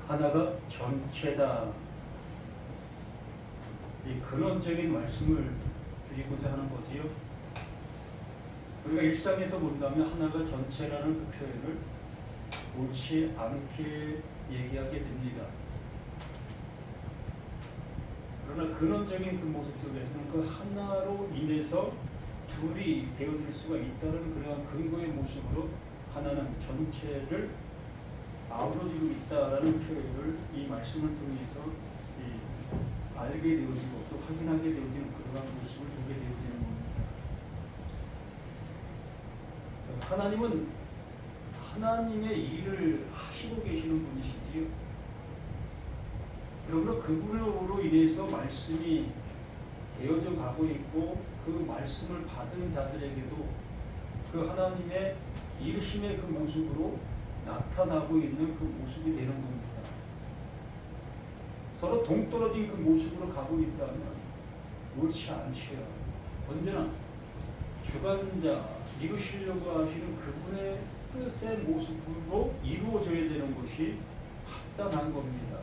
하나가 전체다. 이 근원적인 말씀을 드리고자 하는 거지요. 우리가 일상에서 본다면 하나가 전체라는 그 표현을 옳지 않게 얘기하게 됩니다. 그러나 근원적인 그 모습 속에서는 그 하나로 인해서 둘이 되어질 수가 있다는 그러한 근거의 모습으로 하나는 전체를 아우러지고 있다라는 표현을 이 말씀을 통해서 알게 되어지고 또 확인하게 되어지는 그러한 모습을 보게 되어지는 겁니다. 하나님은 하나님의 일을 하시고 계시는 분이시지요. 그러므로 그분으로 인해서 말씀이 되어져 가고 있고 그 말씀을 받은 자들에게도 그 하나님의 일심의 그 모습으로 나타나고 있는 그 모습이 되는 겁니다. 서로 동떨어진 그 모습으로 가고 있다면 옳지 않지요. 언제나 주관자, 이루시려고 하시는 그분의 뜻의 모습으로 이루어져야 되는 것이 합당한 겁니다.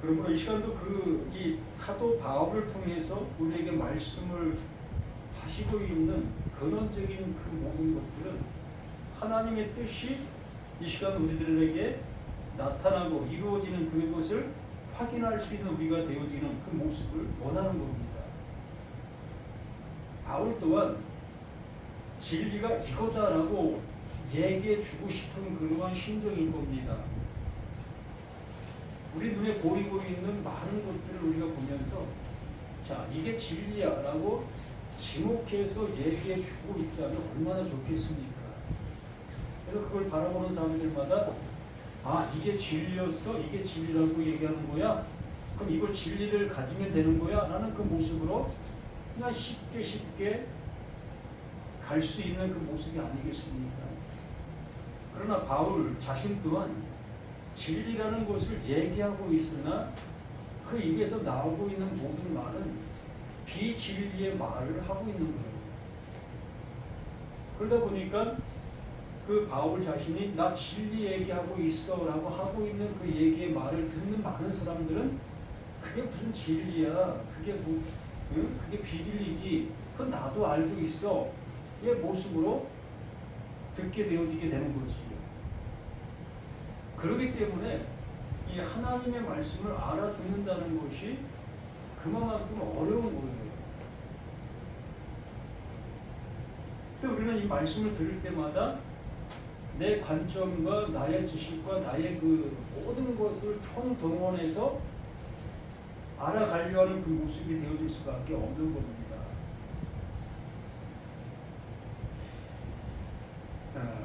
그러므로 이 시간도 이 사도 바울을 통해서 우리에게 말씀을 하시고 있는 근원적인 그 모든 것들은 하나님의 뜻이 이 시간 우리들에게 나타나고 이루어지는 그것을 확인할 수 있는 우리가 되어지는 그 모습을 원하는 겁니다. 바울 또한 진리가 이거다라고 얘기해 주고 싶은 그러한 심정인 겁니다. 우리 눈에 보이고 있는 많은 것들을 우리가 보면서 자, 이게 진리야 라고 지목해서 얘기해 주고 있다면 얼마나 좋겠습니까? 그래서 그걸 바라보는 사람들마다 아, 이게 진리였어? 이게 진리라고 얘기하는 거야? 그럼 이걸 진리를 가지면 되는 거야? 라는 그 모습으로 그냥 쉽게 갈 수 있는 그 모습이 아니겠습니까? 그러나 바울 자신 또한 진리라는 것을 얘기하고 있으나 그 입에서 나오고 있는 모든 말은 비진리의 말을 하고 있는 거예요. 그러다 보니까 그 바울 자신이 나 진리 얘기하고 있어 라고 하고 있는 그 얘기의 말을 듣는 많은 사람들은 그게 무슨 진리야, 그게 비진리지, 그건 나도 알고 있어 이 모습으로 듣게 되어지게 되는 거지. 그렇기 때문에 이 하나님의 말씀을 알아듣는다는 것이 그만큼 어려운 거예요. 그래서 우리는 이 말씀을 들을 때마다 내 관점과 나의 지식과 나의 그 모든 것을 총동원해서 알아가려 하는 그 모습이 되어질 수밖에 없는 겁니다.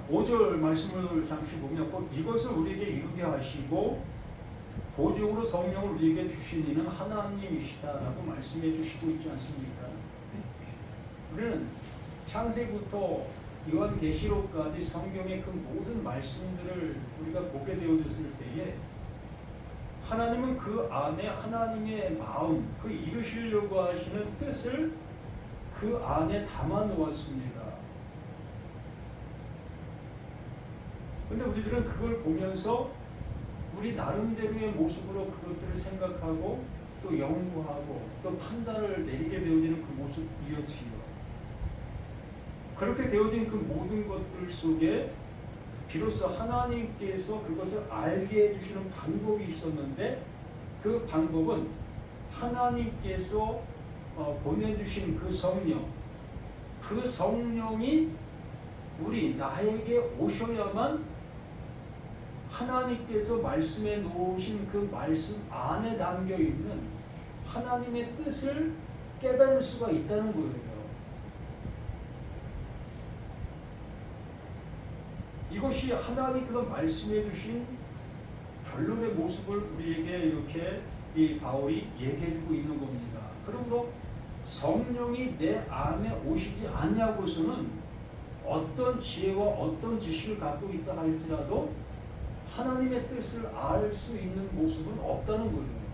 5절 말씀을 잠시 보면 꼭 이것을 우리에게 이루게 하시고 보증으로 성령을 우리에게 주신 이는 하나님이시다라고 말씀해 주시고 있지 않습니까? 우리는 창세부터 요한계시록까지 성경의 그 모든 말씀들을 우리가 보게 되어졌을 때에 하나님은 그 안에 하나님의 마음, 그 이루시려고 하시는 뜻을 그 안에 담아 놓았습니다. 근데 우리들은 그걸 보면서 우리 나름대로의 모습으로 그것들을 생각하고 또 연구하고 또 판단을 내리게 되어지는 그 모습이었지요. 그렇게 되어진 그 모든 것들 속에 비로소 하나님께서 그것을 알게 해주시는 방법이 있었는데 그 방법은 하나님께서 보내주신 그 성령, 그 성령이 나에게 오셔야만 하나님께서 말씀해 놓으신 그 말씀 안에 담겨있는 하나님의 뜻을 깨달을 수가 있다는 거예요. 이것이 하나님께서 말씀해 주신 결론의 모습을 우리에게 이렇게 이 바울이 얘기해 주고 있는 겁니다. 그러므로 성령이 내 안에 오시지 않냐고서는 어떤 지혜와 어떤 지식을 갖고 있다 할지라도 하나님의 뜻을 알 수 있는 모습은 없다는 거예요.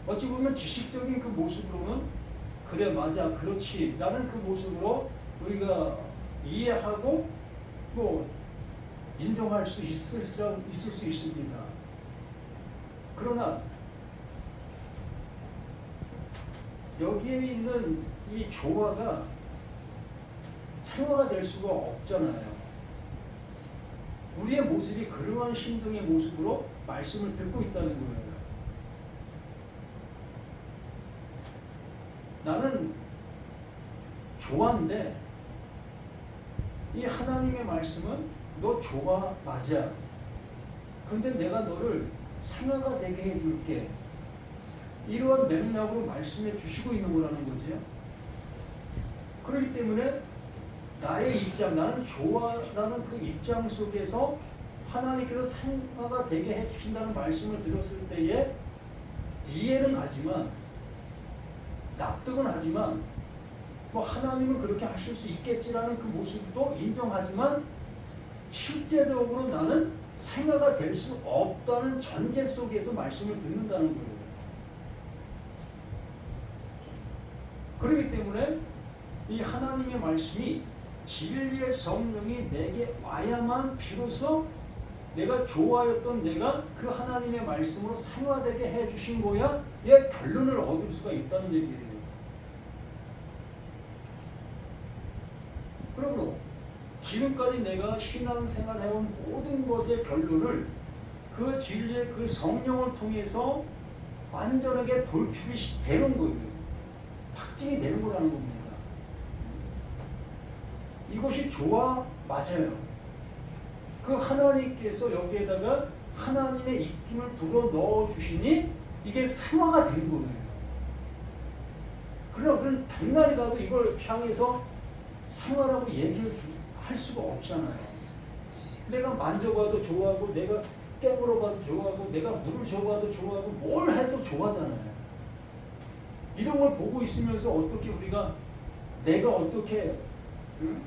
어찌 보면 지식적인 그 모습으로는 그래 맞아 그렇지 라는 그 모습으로 우리가 이해하고 뭐 인정할 수 있을 수 있습니다. 그러나 여기에 있는 이 조화가 생화가 될 수가 없잖아요. 우리의 모습이 그러한 심정의 모습으로 말씀을 듣고 있다는 거예요. 나는 조화인데 이 하나님의 말씀은 너 조화 맞아. 근데 내가 너를 생화가 되게 해줄게. 이러한 맥락으로 말씀해 주시고 있는 거라는 거죠. 그렇기 때문에 나의 입장, 나는 조화라는 그 입장 속에서 하나님께서 생화가 되게 해주신다는 말씀을 들었을 때에 이해는 가지만 납득은 하지만 뭐 하나님은 그렇게 하실 수 있겠지라는 그 모습도 인정하지만 실제적으로 나는 생화가 될 수 없다는 전제 속에서 말씀을 듣는다는 거예요. 그렇기 때문에 이 하나님의 말씀이 진리의 성령이 내게 와야만 비로소 내가 좋아했던 내가 그 하나님의 말씀으로 생화되게 해주신 거야 의 결론을 얻을 수가 있다는 얘기예요. 그러므로 지금까지 내가 신앙생활 해온 모든 것의 결론을 그 진리의 그 성령을 통해서 완전하게 돌출이 되는 거예요. 확증이 되는 거라는 겁니다. 이것이 조화 맞아요. 그 하나님께서 여기에다가 하나님의 입김을 불어 넣어 주시니 이게 생화가 된 거예요. 그러나 우리는 백날이 가도 이걸 향해서 생화라고 얘기할 수가 없잖아요. 내가 만져봐도 좋아하고 내가 깨물어봐도 좋아하고 내가 물을 줘봐도 좋아하고 뭘 해도 좋아하잖아요. 이런 걸 보고 있으면서 어떻게 우리가 내가 어떻게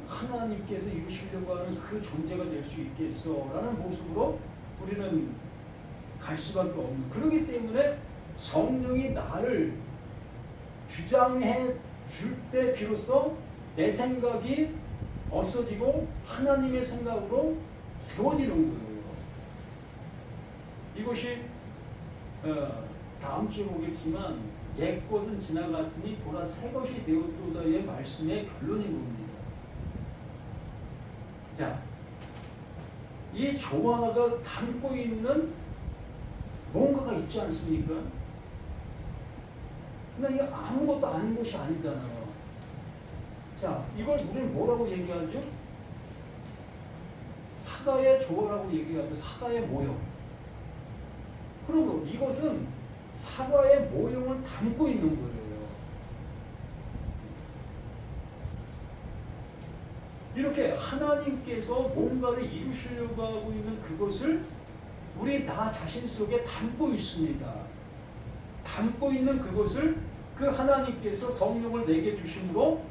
하나님께서 이루시려고 하는 그 존재가 될 수 있겠어 라는 모습으로 우리는 갈 수밖에 없는, 그렇기 때문에 성령이 나를 주장해 줄 때 비로소 내 생각이 없어지고 하나님의 생각으로 세워지는 거예요. 이것이 다음 주에 보겠지만 옛 것은 지나갔으니 보라 새 것이 되었도다의 말씀의 결론인 겁니다. 자, 이 조화가 담고 있는 뭔가가 있지 않습니까? 근데 이게 아무것도 아닌 것이 아니잖아요. 자, 이걸 우리는 뭐라고 얘기하죠? 사과의 조화라고 얘기하죠. 사과의 모형. 그러므로 이것은 사과의 모형을 담고 있는 거예요. 이렇게 하나님께서 뭔가를 이루시려고 하고 있는 그것을 우리 나 자신 속에 담고 있습니다. 담고 있는 그것을 그 하나님께서 성령을 내게 주심으로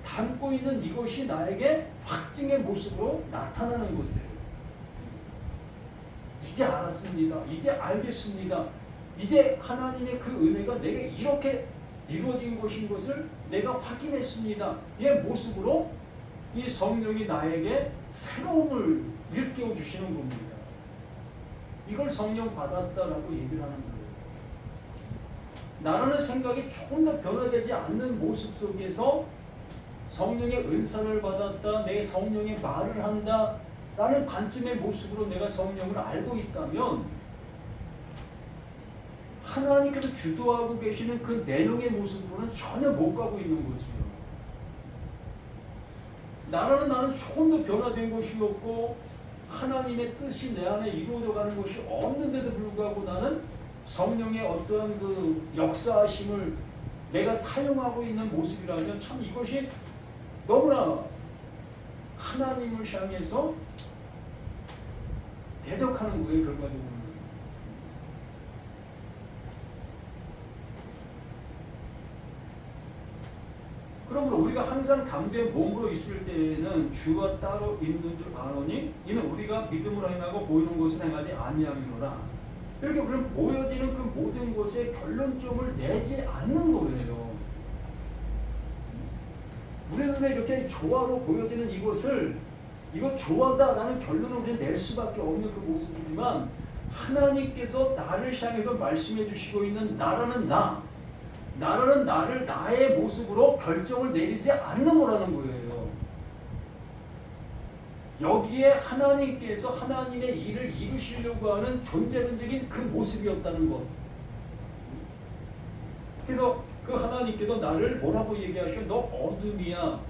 담고 있는 이것이 나에게 확증의 모습으로 나타나는 것이에요. 이제 알았습니다. 이제 알겠습니다. 이제 하나님의 그 은혜가 내게 이렇게 이루어진 것인 것을 내가 확인했습니다. 이 모습으로 이 성령이 나에게 새로움을 일깨워 주시는 겁니다. 이걸 성령 받았다라고 얘기를 하는 거예요. 나라는 생각이 조금 더 변화되지 않는 모습 속에서 성령의 은사를 받았다, 내 성령의 말을 한다 라는 관점의 모습으로 내가 성령을 알고 있다면 하나님께서 주도하고 계시는 그 내용의 모습으로는 전혀 못 가고 있는 거죠. 나는 조금 더 변화된 것이 없고 하나님의 뜻이 내 안에 이루어져 가는 것이 없는데도 불구하고 나는 성령의 어떤 그 역사하심을 내가 사용하고 있는 모습이라면 참 이것이 너무나 하나님을 향해서 대적하는 거예요, 결과적으로. 그러므로 우리가 항상 담대한 몸으로 있을 때에는 주가 따로 있는 줄 아노니 이는 우리가 믿음으로 행하고 보이는 것을 행하지 아니함이로라. 이렇게 그럼 보여지는 그 모든 것에 결론점을 내지 않는 거예요. 눈에 이렇게 조화로 보여지는 이것을 이거 조화다라는 결론을 우리는 낼 수밖에 없는 그 모습이지만 하나님께서 나를 향해서 말씀해 주시고 있는 나라는 나를 나의 모습으로 결정을 내리지 않는 거라는 거예요. 여기에 하나님께서 하나님의 일을 이루시려고 하는 존재론적인 그 모습이었다는 것. 그래서 그 하나님께서 나를 뭐라고 얘기하셔? 너 어둠이야.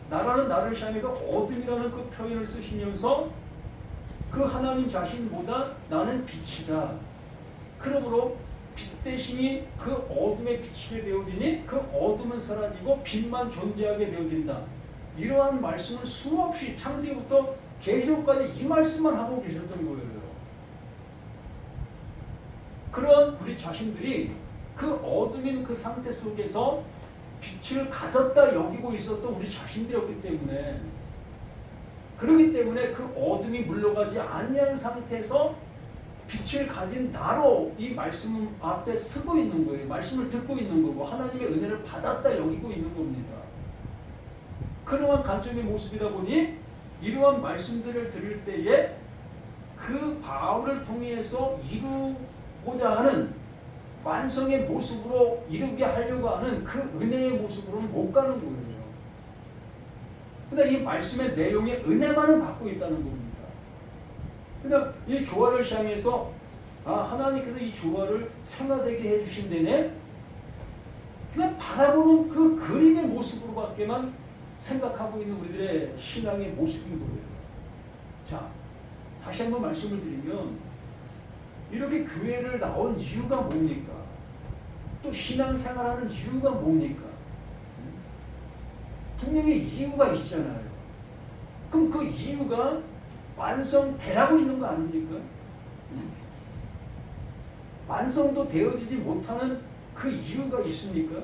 나라는 나를 향해서 어둠이라는 그 표현을 쓰시면서 그 하나님 자신보다 나는 빛이다. 그러므로 빛 대신이 그 어둠에 비치게 되어지니 그 어둠은 사라지고 빛만 존재하게 되어진다. 이러한 말씀을 수없이 창세기부터 계시록까지 이 말씀만 하고 계셨던 거예요. 그런 우리 자신들이 그 어둠인 그 상태 속에서 빛을 가졌다 여기고 있었던 우리 자신들이었기 때문에 그렇기 때문에 그 어둠이 물러가지 아니한 상태에서 빛을 가진 나로 이 말씀 앞에 서고 있는 거예요. 말씀을 듣고 있는 거고 하나님의 은혜를 받았다 여기고 있는 겁니다. 그러한 관점의 모습이다 보니 이러한 말씀들을 들을 때에 그 바울을 통해서 이루고자 하는 완성의 모습으로 이루게 하려고 하는 그 은혜의 모습으로는 못 가는 거예요. 근데 이 말씀의 내용의 은혜만은 받고 있다는 겁니다. 그냥 이 조화를 향해서 하나님께서 이 조화를 생화되게 해주신다네. 그냥 바라보는 그 그림의 모습으로밖에만 생각하고 있는 우리들의 신앙의 모습인 거예요. 자, 다시 한번 말씀을 드리면 이렇게 교회를 나온 이유가 뭡니까? 또 신앙생활하는 이유가 뭡니까? 분명히 이유가 있잖아요. 그럼 그 이유가 완성되라고 있는 거 아닙니까? 완성도 되어지지 못하는 그 이유가 있습니까?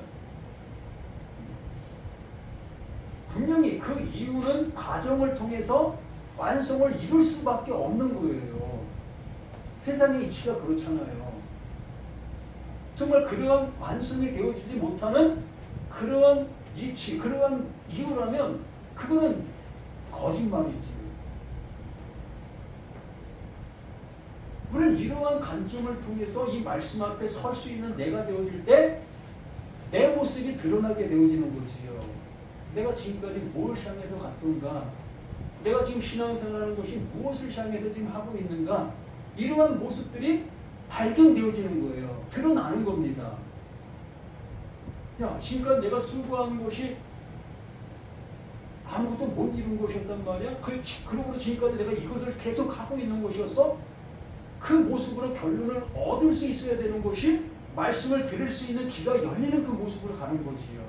분명히 그 이유는 과정을 통해서 완성을 이룰 수밖에 없는 거예요. 세상의 이치가 그렇잖아요. 정말 그러한 완성이 되어지지 못하는 그러한 이치, 그러한 이유라면 그거는 거짓말이지. 우리는 이러한 관점을 통해서 이 말씀 앞에 설 수 있는 내가 되어질 때 내 모습이 드러나게 되어지는 거지요. 내가 지금까지 뭘 향해서 갔던가, 내가 지금 신앙생활하는 것이 무엇을 향해서 지금 하고 있는가, 이러한 모습들이 발견되어지는 거예요. 드러나는 겁니다. 야, 지금까지 내가 수고하는 것이 아무것도 못 이룬 것이었단 말이야? 그러므로 지금까지 내가 이것을 계속 하고 있는 것이었어? 그 모습으로 결론을 얻을 수 있어야 되는 것이 말씀을 들을 수 있는 귀가 열리는 그 모습으로 가는 거지요.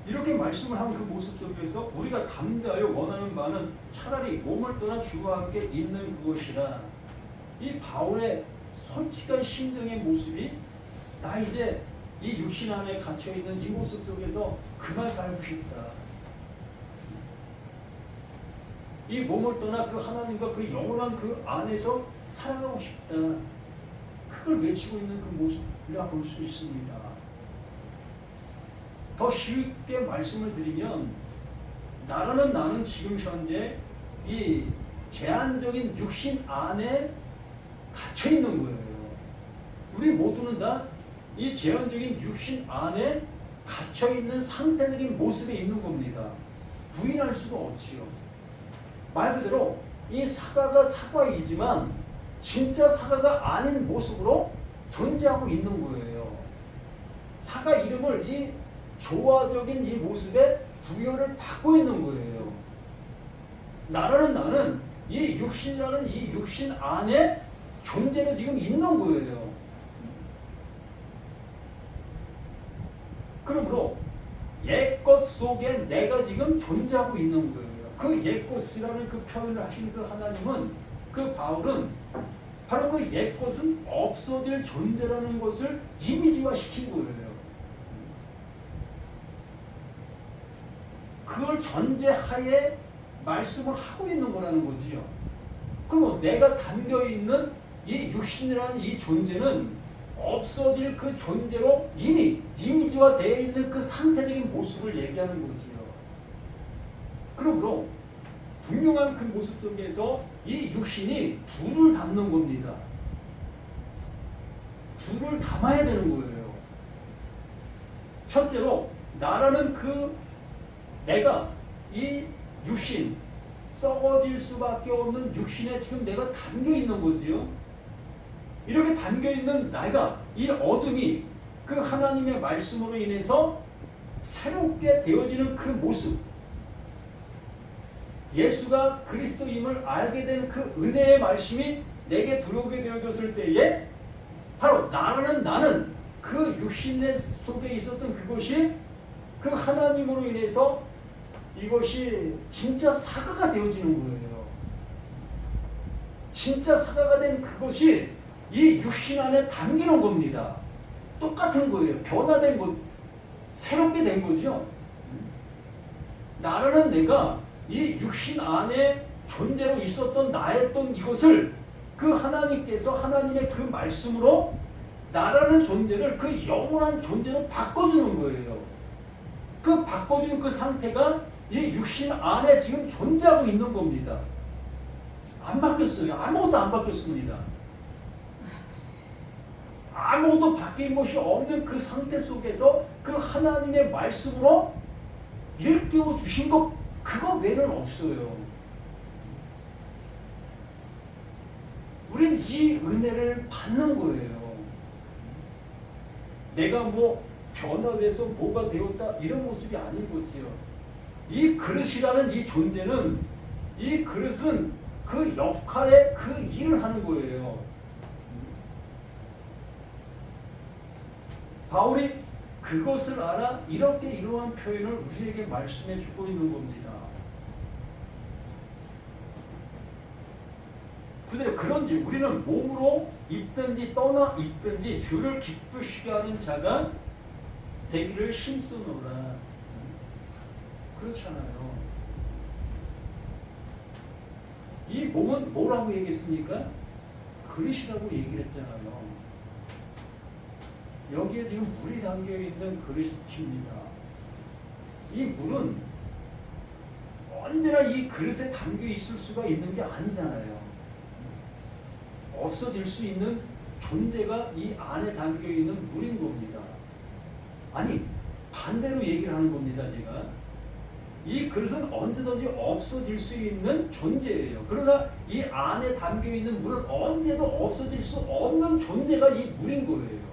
이렇게 말씀을 한 그 모습 속에서 우리가 담대하여 원하는 바는 차라리 몸을 떠나 주와 함께 있는 그것이라. 이 바울의 솔직한 심령의 모습이 나 이제 이 육신 안에 갇혀있는 이 모습 속에서 그만 살고 싶다. 이 몸을 떠나 그 하나님과 그 영원한 그 안에서 살아가고 싶다. 그걸 외치고 있는 그 모습이라 볼 수 있습니다. 더 쉽게 말씀을 드리면 나는 지금 현재 이 제한적인 육신 안에 갇혀 있는 거예요. 우리 모두는 다 이 제한적인 육신 안에 갇혀 있는 상태적인 모습에 있는 겁니다. 부인할 수가 없지요. 말 그대로 이 사과가 사과이지만 진짜 사과가 아닌 모습으로 존재하고 있는 거예요. 사과 이름을 이 조화적인 이 모습에 부여를 받고 있는 거예요. 나는 이 육신이라는 이 육신 안에 존재로 지금 있는 거예요. 그러므로 옛것 속에 내가 지금 존재하고 있는 거예요. 그 옛것이라는 그 표현을 하신 그 하나님은, 그 바울은 바로 그 옛것은 없어질 존재라는 것을 이미지화시킨 거예요. 그걸 전제하에 말씀을 하고 있는 거라는 거지요. 그럼 내가 담겨있는 이 육신이라는 이 존재는 없어질 그 존재로 이미 이미지화 되어 있는 그 상태적인 모습을 얘기하는 거지요. 그러므로 분명한 그 모습 속에서 이 육신이 둘을 담는 겁니다. 둘을 담아야 되는 거예요. 첫째로 나라는 그 내가 이 육신, 썩어질 수밖에 없는 육신에 지금 내가 담겨 있는 거지요. 이렇게 담겨 있는 내가 이 어둠이 그 하나님의 말씀으로 인해서 새롭게 되어지는 그 모습, 예수가 그리스도임을 알게 된 그 은혜의 말씀이 내게 들어오게 되어졌을 때에 바로 나는 그 육신 속에 있었던 그것이 그 하나님으로 인해서 이것이 진짜 사과가 되어지는 거예요. 진짜 사과가 된 그것이 이 육신 안에 담기는 겁니다. 똑같은 거예요. 변화된 것, 새롭게 된 거죠. 나라는 내가 이 육신 안에 존재로 있었던 나였던 이것을 그 하나님께서 하나님의 그 말씀으로 나라는 존재를 그 영원한 존재로 바꿔주는 거예요. 그 바꿔준 그 상태가 이 육신 안에 지금 존재하고 있는 겁니다. 안 바뀌었어요. 아무것도 안 바뀌었습니다. 아무것도 바뀐 것이 없는 그 상태 속에서 그 하나님의 말씀으로 일깨워 주신 것 그거 외에는 없어요. 우린 이 은혜를 받는 거예요. 내가 뭐 변화돼서 뭐가 되었다 이런 모습이 아닌 거지요. 이 그릇이라는 이 존재는 이 그릇은 그 역할에 그 일을 하는 거예요. 바울이 그것을 알아 이렇게 이러한 표현을 우리에게 말씀해 주고 있는 겁니다. 그대로 그런지 우리는 몸으로 있든지 떠나 있든지 주를 기쁘시게 하는 자가 되기를 힘쓰노라. 그렇잖아요. 이 몸은 뭐라고 얘기했습니까? 그릇이라고 얘기를 했잖아요. 여기에 지금 물이 담겨있는 그릇입니다. 이 물은 언제나 이 그릇에 담겨 있을 수가 있는 게 아니잖아요. 없어질 수 있는 존재가 이 안에 담겨있는 물인 겁니다. 아니 반대로 얘기를 하는 겁니다. 제가 이 그릇은 언제든지 없어질 수 있는 존재예요. 그러나 이 안에 담겨있는 물은 언제도 없어질 수 없는 존재가 이 물인 거예요.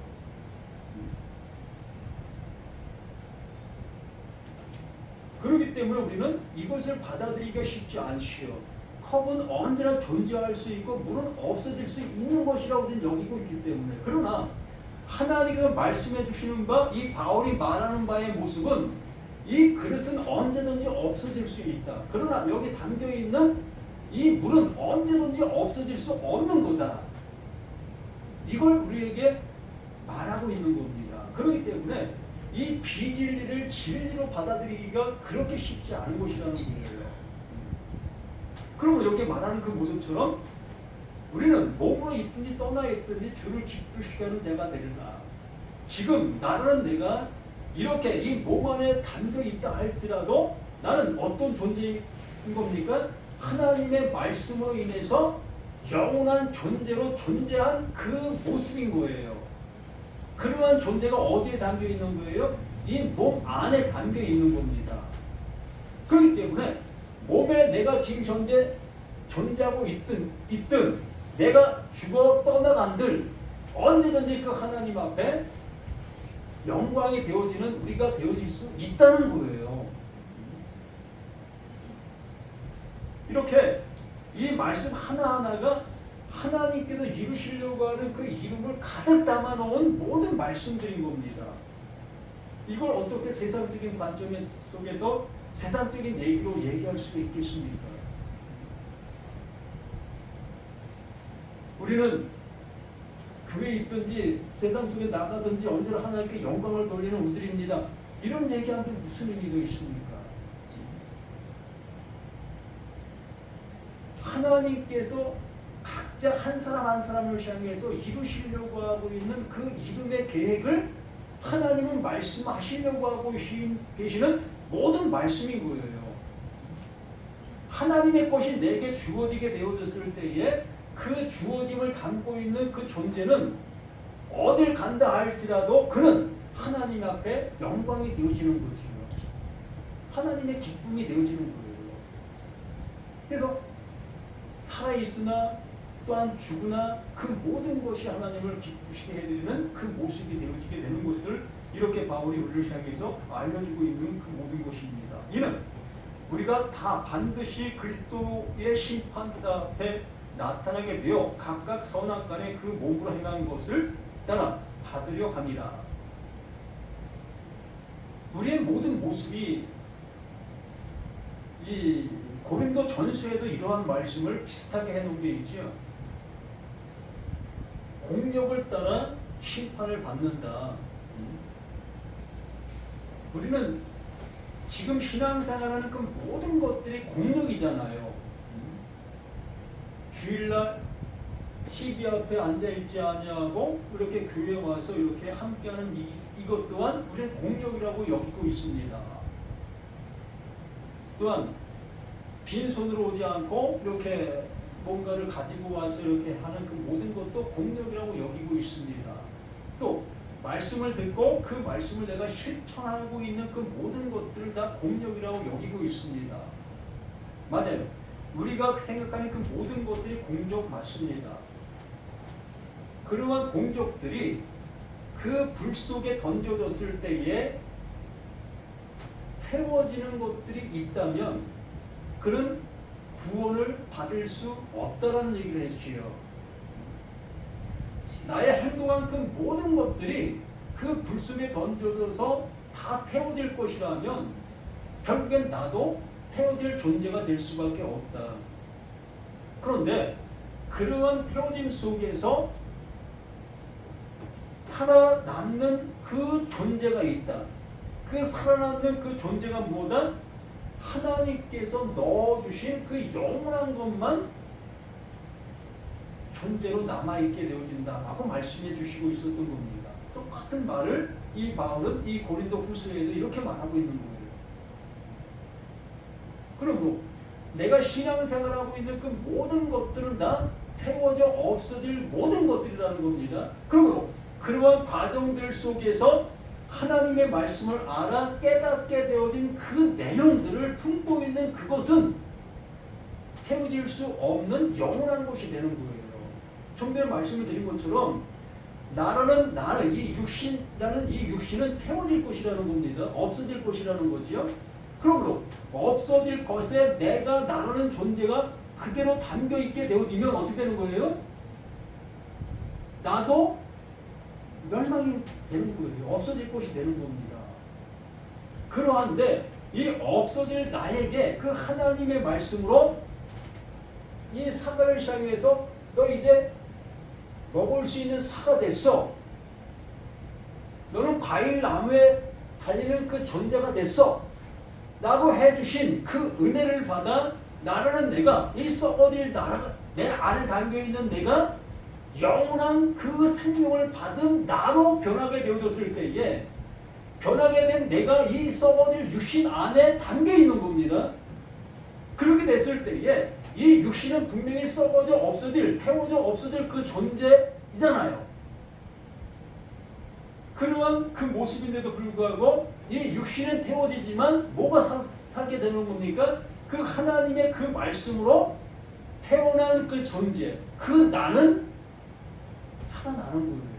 그렇기 때문에 우리는 이것을 받아들이기가 쉽지 않지요. 컵은 언제나 존재할 수 있고 물은 없어질 수 있는 것이라고 우리는 여기고 있기 때문에. 그러나 하나님께서 말씀해 주시는 바, 이 바울이 말하는 바의 모습은 이 그릇은 언제든지 없어질 수 있다. 그러나 여기 담겨있는 이 물은 언제든지 없어질 수 없는 거다. 이걸 우리에게 말하고 있는 겁니다. 그렇기 때문에 이 비진리를 진리로 받아들이기가 그렇게 쉽지 않은 것이라는 거예요. 그러면 이렇게 말하는 그 모습처럼 우리는 몸으로 있든지 떠나 있든지 주를 기쁘시게 하는 자가 되리라. 지금 나라는 내가 이렇게 이 몸 안에 담겨 있다 할지라도 나는 어떤 존재인 겁니까? 하나님의 말씀으로 인해서 영원한 존재로 존재한 그 모습인 거예요. 그러한 존재가 어디에 담겨 있는 거예요? 이 몸 안에 담겨 있는 겁니다. 그렇기 때문에 몸에 내가 지금 현재 존재하고 있든 내가 죽어 떠나간들 언제든지 그 하나님 앞에 영광이 되어지는 우리가 되어질 수 있다는 거예요. 이렇게 이 말씀 하나하나가 하나님께서 이루시려고 하는 그 이름을 가득 담아놓은 모든 말씀들인 겁니다. 이걸 어떻게 세상적인 관점 속에서 세상적인 얘기로 얘기할 수 있겠습니까? 우리는 교회에 있든지 세상 속에 나가든지 언제나 하나님께 영광을 돌리는 우들입니다. 이런 얘기하는데 무슨 의미가 있습니까? 하나님께서 각자 한 사람 한 사람을 향해서 이루시려고 하고 있는 그 이름의 계획을 하나님은 말씀하시려고 하고 계시는 모든 말씀인 거예요. 하나님의 것이 내게 주어지게 되어졌을 때에 그 주어짐을 담고 있는 그 존재는 어딜 간다 할지라도 그는 하나님 앞에 영광이 되어지는 거죠. 하나님의 기쁨이 되어지는 거예요. 그래서 살아있으나 또한 죽으나 그 모든 것이 하나님을 기쁘시게 해드리는 그 모습이 되어지게 되는 것을 이렇게 바울이 우리를 향해서 알려주고 있는 그 모든 것입니다. 이는 우리가 다 반드시 그리스도의 심판대 앞에 나타나게 되어 각각 선악간에 그 몸으로 행한 것을 따라 받으려 합니다. 우리의 모든 모습이 이 고린도 전서에도 이러한 말씀을 비슷하게 해놓은 게 있죠. 공력을 따라 심판을 받는다. 우리는 지금 신앙생활하는 그 모든 것들이 공력이잖아요. 주일날 TV 앞에 앉아있지 아니하고 이렇게 교회 와서 이렇게 함께하는 이것 또한 우리는 공력이라고 여기고 있습니다. 또한 빈손으로 오지 않고 이렇게 뭔가를 가지고 와서 이렇게 하는 그 모든 것도 공력이라고 여기고 있습니다. 또 말씀을 듣고 그 말씀을 내가 실천하고 있는 그 모든 것들을 다 공력이라고 여기고 있습니다. 맞아요. 우리가 생각하는 그 모든 것들이 공적 맞습니다. 그러한 공적들이 그 불 속에 던져졌을 때에 태워지는 것들이 있다면 그는 구원을 받을 수 없다라는 얘기를 해주시요. 나의 행동한 그 모든 것들이 그 불 속에 던져져서 다 태워질 것이라면 결국엔 나도 태워질 존재가 될 수밖에 없다. 그런데 그러한 태워짐 속에서 살아남는 그 존재가 있다. 그 살아남는 그 존재가 뭐다? 하나님께서 넣어주신 그 영원한 것만 존재로 남아있게 되어진다라고 말씀해 주시고 있었던 겁니다. 똑같은 말을 이 바울은 이 고린도 후서에도 이렇게 말하고 있는 거예요. 그리고 내가 신앙생활하고 있는 그 모든 것들은 다 태워져 없어질 모든 것들이라는 겁니다. 그러므로 그러한 과정들 속에서 하나님의 말씀을 알아 깨닫게 되어진 그 내용들을 품고 있는 그것은 태워질 수 없는 영원한 것이 되는 거예요. 좀 전에 말씀을 드린 것처럼 나는 이 육신은 태워질 것이라는 겁니다. 없어질 것이라는 거지요. 그러므로 없어질 것에 내가 나라는 존재가 그대로 담겨 있게 되어지면 어떻게 되는 거예요? 나도 멸망이 되는 거예요. 없어질 것이 되는 겁니다. 그러한데 이 없어질 나에게 그 하나님의 말씀으로 이 사과를 향해서 너 이제 먹을 수 있는 사가 됐어. 너는 과일 나무에 달리는 그 존재가 됐어. 라고 해주신 그 은혜를 받아 나라는 내가 이 썩어질 나라가 내 안에 담겨있는 내가 영원한 그 생명을 받은 나로 변하게 되어졌을 때에 변하게 된 내가 이 썩어질 육신 안에 담겨있는 겁니다. 그렇게 됐을 때에 이 육신은 분명히 썩어져 없어질, 태워져 없어질 그 존재이잖아요. 그러한 그 모습인데도 불구하고 이 육신은 태워지지만 뭐가 살게 되는 겁니까? 그 하나님의 그 말씀으로 태어난 그 존재, 그 나는 살아나는 거예요.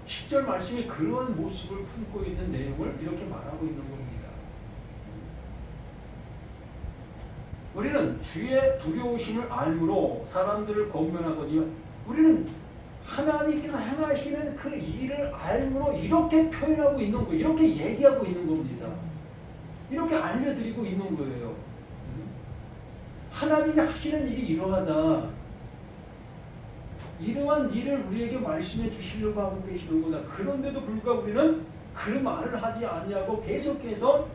10절 말씀이 그러한 모습을 품고 있는 내용을 이렇게 말하고 있는 겁니다. 우리는 주의 두려우심을 알므로 사람들을 권면하거니와 우리는 하나님께서 행하시는 그 일을 알므로 이렇게 표현하고 있는 거예요. 이렇게 얘기하고 있는 겁니다. 이렇게 알려드리고 있는 거예요. 하나님이 하시는 일이 이러하다. 이러한 일을 우리에게 말씀해 주시려고 하고 계시는 거다. 그런데도 불구하고 우리는 그 말을 하지 아니하고 계속해서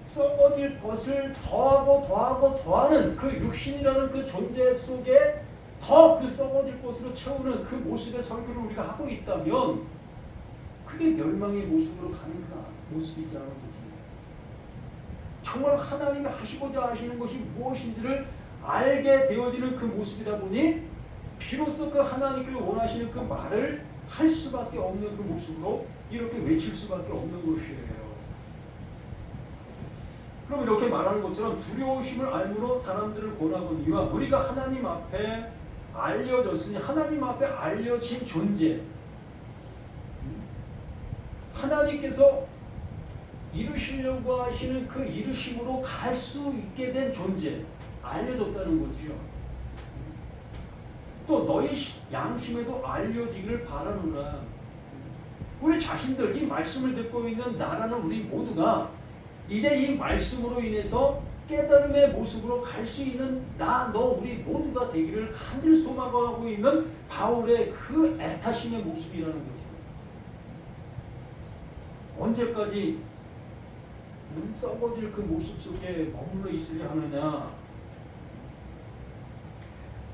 썩어질 것을 더하는 그 육신이라는 그 존재 속에 더 그 썩어질 것으로 채우는 그 모습의 설교를 우리가 하고 있다면 그게 멸망의 모습으로 가는 그 모습이지 않은 거지. 정말 하나님이 하시고자 하시는 것이 무엇인지를 알게 되어지는 그 모습이다 보니 비로소 그 하나님께서 원하시는 그 말을 할 수밖에 없는 그 모습으로 이렇게 외칠 수밖에 없는 것이에요. 그럼 이렇게 말하는 것처럼 두려우심을 알므로 사람들을 권하거니와 우리가 하나님 앞에 알려졌으니 하나님 앞에 알려진 존재, 하나님께서 이루시려고 하시는 그 이루심으로 갈 수 있게 된 존재, 알려졌다는 거지요. 또 너희 양심에도 알려지기를 바라노라. 우리 자신들, 이 말씀을 듣고 있는 나라는 우리 모두가 이제 이 말씀으로 인해서 깨달음의 모습으로 갈 수 있는 나, 너, 우리 모두가 되기를 간절히 소망하고 있는 바울의 그 애타심의 모습이라는 거죠. 언제까지 썩어질 그 모습 속에 머물러 있으려 하느냐.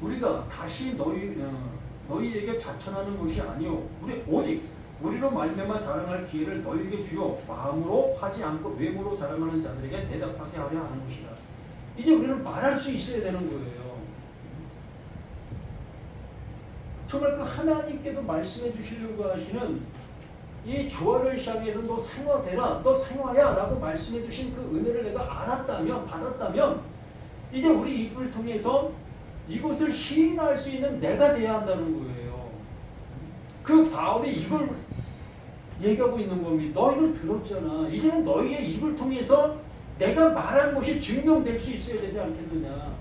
우리가 다시 너희에게 자천하는 것이 아니요 오직 우리로 말미암아 자랑할 기회를 너희에게 주어 마음으로 하지 않고 외모로 자랑하는 자들에게 대답하게 하려 하는 것이다. 이제 우리는 말할 수 있어야 되는 거예요. 정말 그 하나님께도 말씀해 주시려고 하시는 이 조화를 향해서 너 생화되라, 너 생화야 라고 말씀해 주신 그 은혜를 내가 알았다면, 받았다면 이제 우리 입을 통해서 이것을 시인할 수 있는 내가 돼야 한다는 거예요. 그 바울이 이걸 얘기하고 있는 겁니다. 너희들 들었잖아. 이제는 너희의 입을 통해서 내가 말한 것이 증명될 수 있어야 되지 않겠느냐.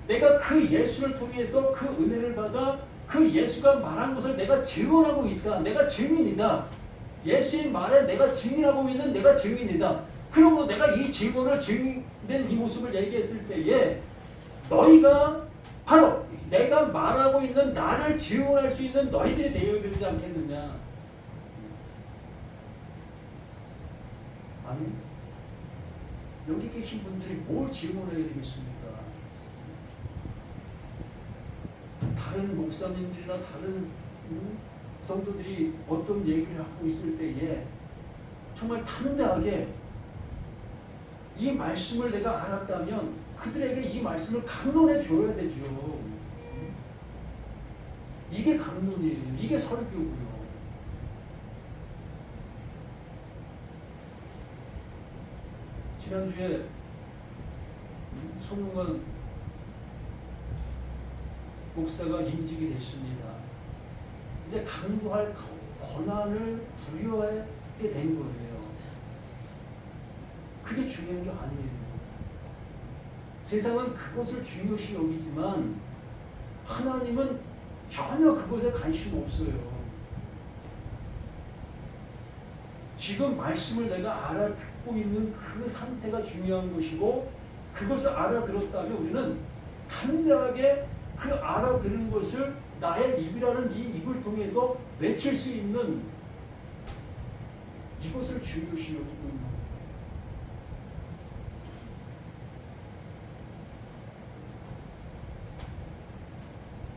내가 그 예수를 통해서 그 은혜를 받아 그 예수가 말한 것을 내가 증언하고 있다. 내가 증인이다. 예수의 말에 내가 증인하고 있는 내가 증인이다. 그러므로 내가 이 증언을 증인된 이 모습을 얘기했을 때에 너희가 바로 내가 말하고 있는 나를 증언할 수 있는 너희들이 되어야 되지 않겠느냐. 아멘. 여기 계신 분들이 뭘 증언해야 되겠습니까? 다른 목사님들이나 다른 성도들이 어떤 얘기를 하고 있을 때에 정말 담대하게 이 말씀을 내가 알았다면 그들에게 이 말씀을 강론해 줘야 되죠. 이게 강론이에요. 이게 설교고요. 지난주에 손흥원 목사가 임직이 됐습니다. 이제 강구할 권한을 부여하게 된 거예요. 그게 중요한 게 아니에요. 세상은 그것을 중요시 여기지만 하나님은 전혀 그것에 관심 없어요. 지금 말씀을 내가 알아듣고 있는 그 상태가 중요한 것이고 그것을 알아들었다면 우리는 담대하게 그 알아들은 것을 나의 입이라는 이 입을 통해서 외칠 수 있는 이것을 중요시 여기고 있는 거예요.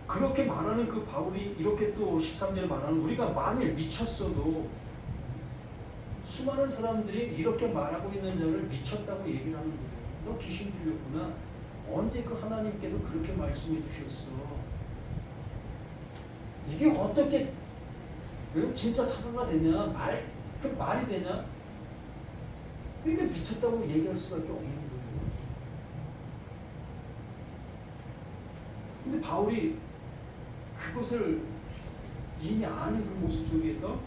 그렇게 말하는 그 바울이 이렇게 또 13절에 말하는 우리가 만일 미쳤어도 수많은 사람들이 이렇게 말하고 있는 자를 미쳤다고 얘기를 하는 거예요. 너 귀신 들렸구나. 언제 그 하나님께서 그렇게 말씀해 주셨어? 이게 어떻게 진짜 사과가 되냐? 그 말이 되냐? 그러니까 미쳤다고 얘기할 수밖에 없는 거예요. 근데 바울이 그것을 이미 아는 그 모습 속에서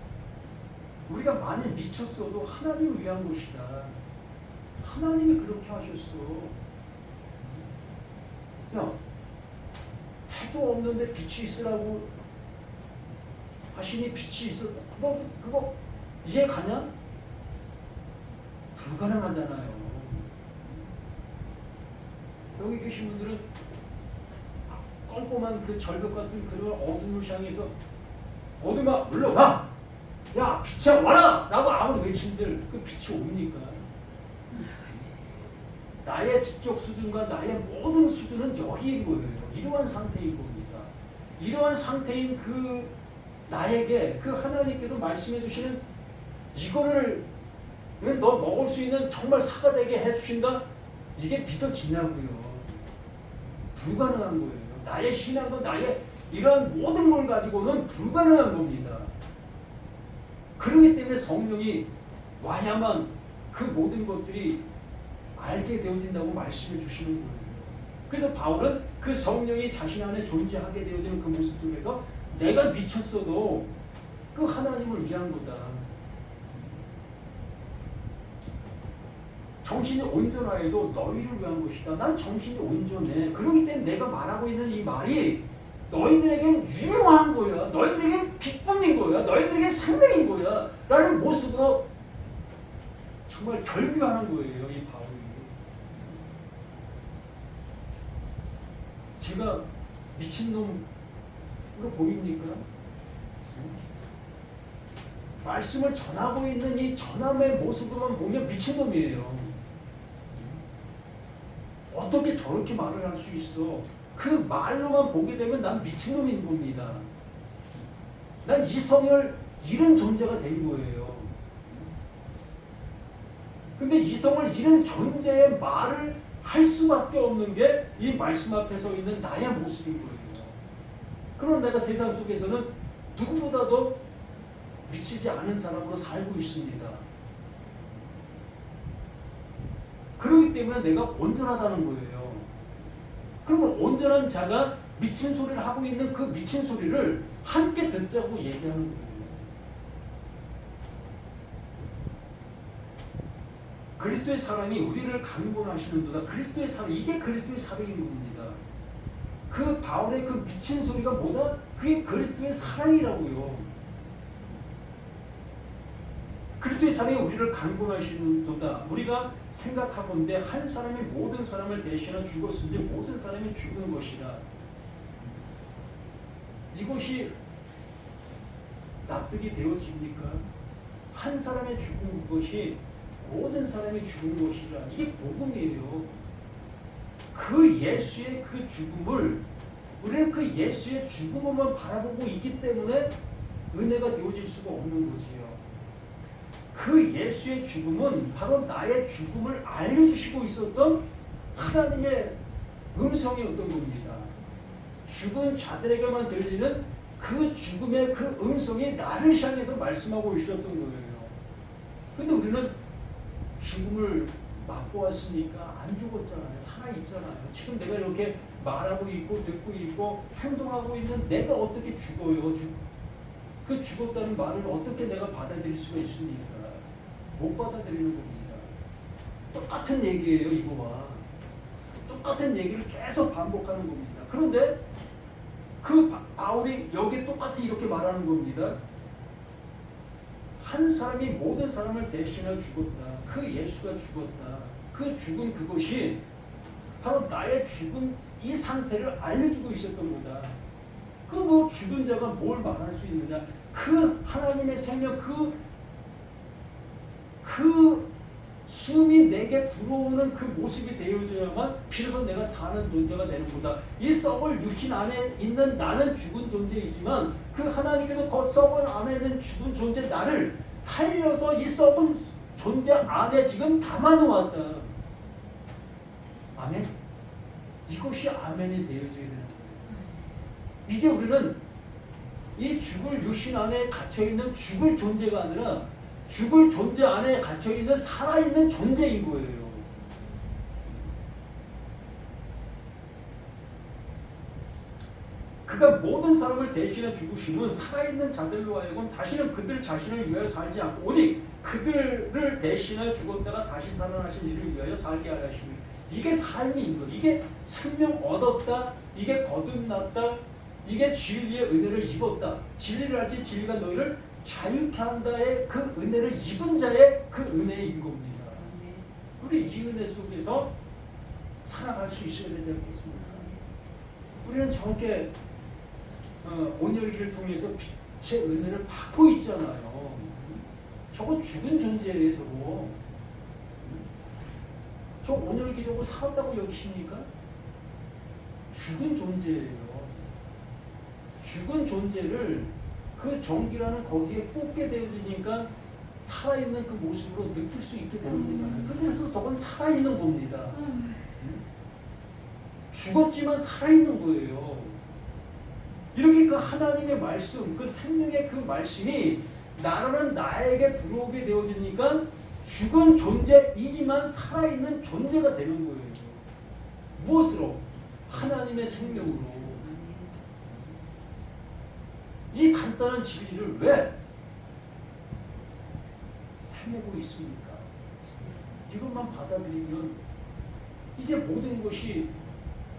우리가 만일 미쳤어도 하나님을 위한 것이다. 하나님이 그렇게 하셨어. 야, 해도 없는데 빛이 있으라고 하시니 빛이 있었다. 너 그거 이해 가냐? 불가능하잖아요. 여기 계신 분들은 꼼꼼한 그 절벽 같은 그런 어둠을 향해서 어둠아 물러가! 야 빛이야 와라! 라고 아무리 외친들 그 빛이 옵니까? 나의 지적 수준과 나의 모든 수준은 여기인 거예요. 이러한 상태인 겁니다. 이러한 상태인 그 나에게 그 하나님께서 말씀해 주시는 이거를 너 먹을 수 있는 정말 사가 되게 해주신다? 이게 믿어지냐고요. 불가능한 거예요. 나의 신앙과 나의 이러한 모든 걸 가지고는 불가능한 겁니다. 그렇기 때문에 성령이 와야만 그 모든 것들이 알게 되어진다고 말씀해 주시는 거예요. 그래서 바울은 그 성령이 자신 안에 존재하게 되어지는 그 모습 속에서 내가 미쳤어도 그 하나님을 위한 거다. 정신이 온전하여도 너희를 위한 것이다. 난 정신이 온전해. 그렇기 때문에 내가 말하고 있는 이 말이 너희들에겐 유용한 거야. 너희들에겐 기쁨인 거야. 너희들에겐 생명인 거야. 라는 모습으로 정말 결규하는 거예요. 이 바울이. 제가 미친놈으로 보입니까? 말씀을 전하고 있는 이 전함의 모습으로만 보면 미친놈이에요. 어떻게 저렇게 말을 할 수 있어? 그 말로만 보게 되면 난 미친놈인 겁니다. 난 이성을 잃은 존재가 된 거예요. 근데 이성을 잃은 존재의 말을 할 수밖에 없는 게 이 말씀 앞에 서 있는 나의 모습인 거예요. 그럼 내가 세상 속에서는 누구보다도 미치지 않은 사람으로 살고 있습니다. 그렇기 때문에 내가 온전하다는 거예요. 그러면 온전한 자가 미친 소리를 하고 있는 그 미친 소리를 함께 듣자고 얘기하는 거예요. 그리스도의 사랑이 우리를 강권하시는도다. 그리스도의 사랑, 이게 그리스도의 사랑인 겁니다. 그 바울의 그 미친 소리가 뭐다? 그게 그리스도의 사랑이라고요. 그리스도의 사랑이 우리를 강권하시는도다. 우리가 생각하건대 한 사람이 모든 사람을 대신하여 죽었은지 모든 사람이 죽은 것이라. 이것이 납득이 되어집니까? 한 사람의 죽은 것이 모든 사람이 죽은 것이라. 이게 복음이에요. 그 예수의 그 죽음을 우리는 그 예수의 죽음만 바라보고 있기 때문에 은혜가 되어질 수가 없는 거지요. 그 예수의 죽음은 바로 나의 죽음을 알려주시고 있었던 하나님의 음성이었던 겁니다. 죽은 자들에게만 들리는 그 죽음의 그 음성이 나를 향해서 말씀하고 있었던 거예요. 근데 우리는 죽음을 맛보았으니까 안 죽었잖아요. 살아있잖아요. 지금 내가 이렇게 말하고 있고 듣고 있고 행동하고 있는 내가 어떻게 죽어요? 그 죽었다는 말을 어떻게 내가 받아들일 수가 있습니까? 못 받아들이는 겁니다. 똑같은 얘기예요. 이거와 똑같은 얘기를 계속 반복하는 겁니다. 그런데 그 바울이 여기에 똑같이 이렇게 말하는 겁니다. 한 사람이 모든 사람을 대신하여 죽었다. 그 예수가 죽었다. 그 죽은 그것이 바로 나의 죽은 이 상태를 알려주고 있었던 거다. 그 뭐 죽은 자가 뭘 말할 수 있느냐. 그 하나님의 생명 그 숨이 내게 들어오는 그 모습이 되어져야만 비로소 내가 사는 존재가 되는 거다. 이 썩을 육신 안에 있는 나는 죽은 존재이지만 그 하나님께서 그 썩은 안에 있는 죽은 존재 나를 살려서 이 썩은 존재 안에 지금 담아놓았다. 아멘. 이것이 아멘이 되어져야 되는 거예요. 이제 우리는 이 죽을 육신 안에 갇혀있는 죽을 존재가 아니라 죽을 존재 안에 갇혀있는 살아있는 존재인 거예요. 그가 모든 사람을 대신해 죽으심은 살아있는 자들로 하여금 다시는 그들 자신을 위하여 살지 않고 오직 그들을 대신하여 죽었다가 다시 살아나신 이를 위하여 살게 하려 하시니 이게 삶인 거. 이게 생명 얻었다. 이게 거듭났다. 이게 진리의 은혜를 입었다. 진리를 알지 진리가 너희를 자유케 한다의 그 은혜를 입은 자의 그 은혜인 겁니다. 우리 이 은혜 속에서 살아갈 수 있어야 되지 않겠습니까? 우리는 저렇게 온열기를 통해서 빛의 은혜를 받고 있잖아요. 저거 죽은 존재예요, 저거. 저 온열기 저거 살았다고 여기십니까? 죽은 존재예요. 죽은 존재를 그 전기라는 거기에 꽂게 되어지니까 살아있는 그 모습으로 느낄 수 있게 되는 거잖아요. 그래서 저건 살아있는 겁니다. 죽었지만 살아있는 거예요. 이렇게 그 하나님의 말씀, 그 생명의 그 말씀이 나라는 나에게 들어오게 되어지니까 죽은 존재이지만 살아있는 존재가 되는 거예요. 무엇으로? 하나님의 생명으로. 이 간단한 진리를 왜 헤매고 있습니까? 이것만 받아들이면 이제 모든 것이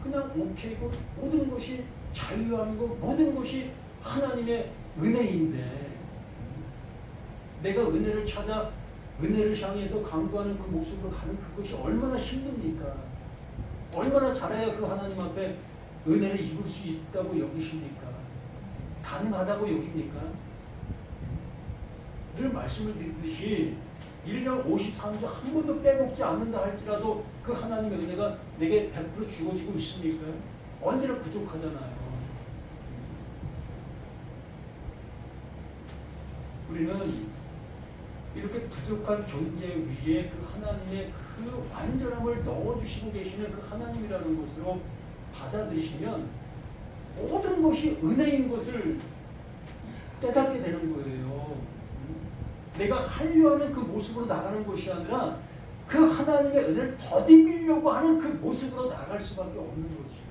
그냥 오케이고 모든 것이 자유함이고 모든 것이 하나님의 은혜인데 내가 은혜를 찾아 은혜를 향해서 강구하는 그 모습으로 가는 그것이 얼마나 힘듭니까? 얼마나 잘해야 그 하나님 앞에 은혜를 입을 수 있다고 여기십니까? 가능하다고 여깁니까? 늘 말씀을 드리듯이 1년 53주 한 번도 빼먹지 않는다 할지라도 그 하나님의 은혜가 내게 100% 주어지고 있습니까? 언제나 부족하잖아요. 우리는 이렇게 부족한 존재 위에 그 하나님의 그 완전함을 넣어주시고 계시는 그 하나님이라는 것으로 받아들이시면 모든 것이 은혜인 것을 깨닫게 되는 거예요. 내가 하려 하는 그 모습으로 나가는 것이 아니라 그 하나님의 은혜를 더디밀려고 하는 그 모습으로 나갈 수밖에 없는 거지요.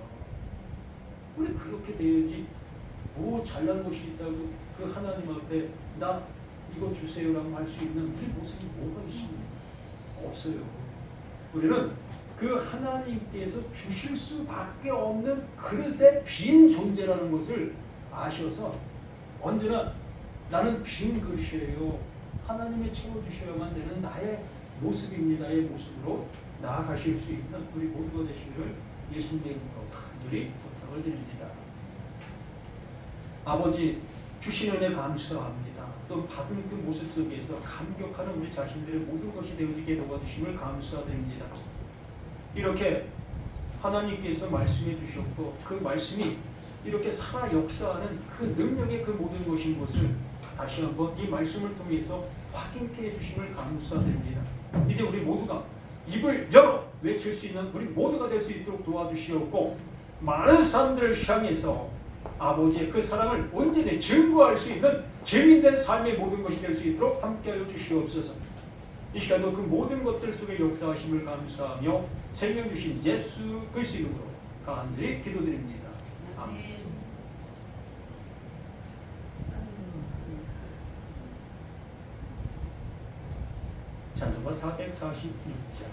우리 그렇게 돼야지 뭐 잘난 것이 있다고 그 하나님 앞에 나 이거 주세요라고 할 수 있는 우리 모습이 뭐가 있습니까? 없어요. 우리는 그 하나님께서 주실 수밖에 없는 그릇의 빈 존재라는 것을 아셔서 언제나 나는 빈 그릇이에요. 하나님이 채워주셔야만 되는 나의 모습입니다의 모습으로 나아가실 수 있는 우리 모두가 되시기를 예수님의 이름으로 간절히 부탁을 드립니다. 아버지 주신 은혜 감사합니다. 또 받은 그 모습 속에서 감격하는 우리 자신들의 모든 것이 되어지게 도와주심을 감사드립니다. 이렇게 하나님께서 말씀해 주셨고 그 말씀이 이렇게 살아 역사하는 그 능력의 그 모든 것인 것을 다시 한번 이 말씀을 통해서 확인케 해주심을 감사드립니다. 이제 우리 모두가 입을 열어 외칠 수 있는 우리 모두가 될 수 있도록 도와주시옵고 많은 사람들을 향해서 아버지의 그 사랑을 온전히 증거할 수 있는 증인된 삶의 모든 것이 될 수 있도록 함께하여 주시옵소서. 이 시간도 그 모든 것들 속에 역사하심을 감사하며 생명 주신 예수 그리스도 이름으로 간절히 기도드립니다. 아멘. 찬송가 446장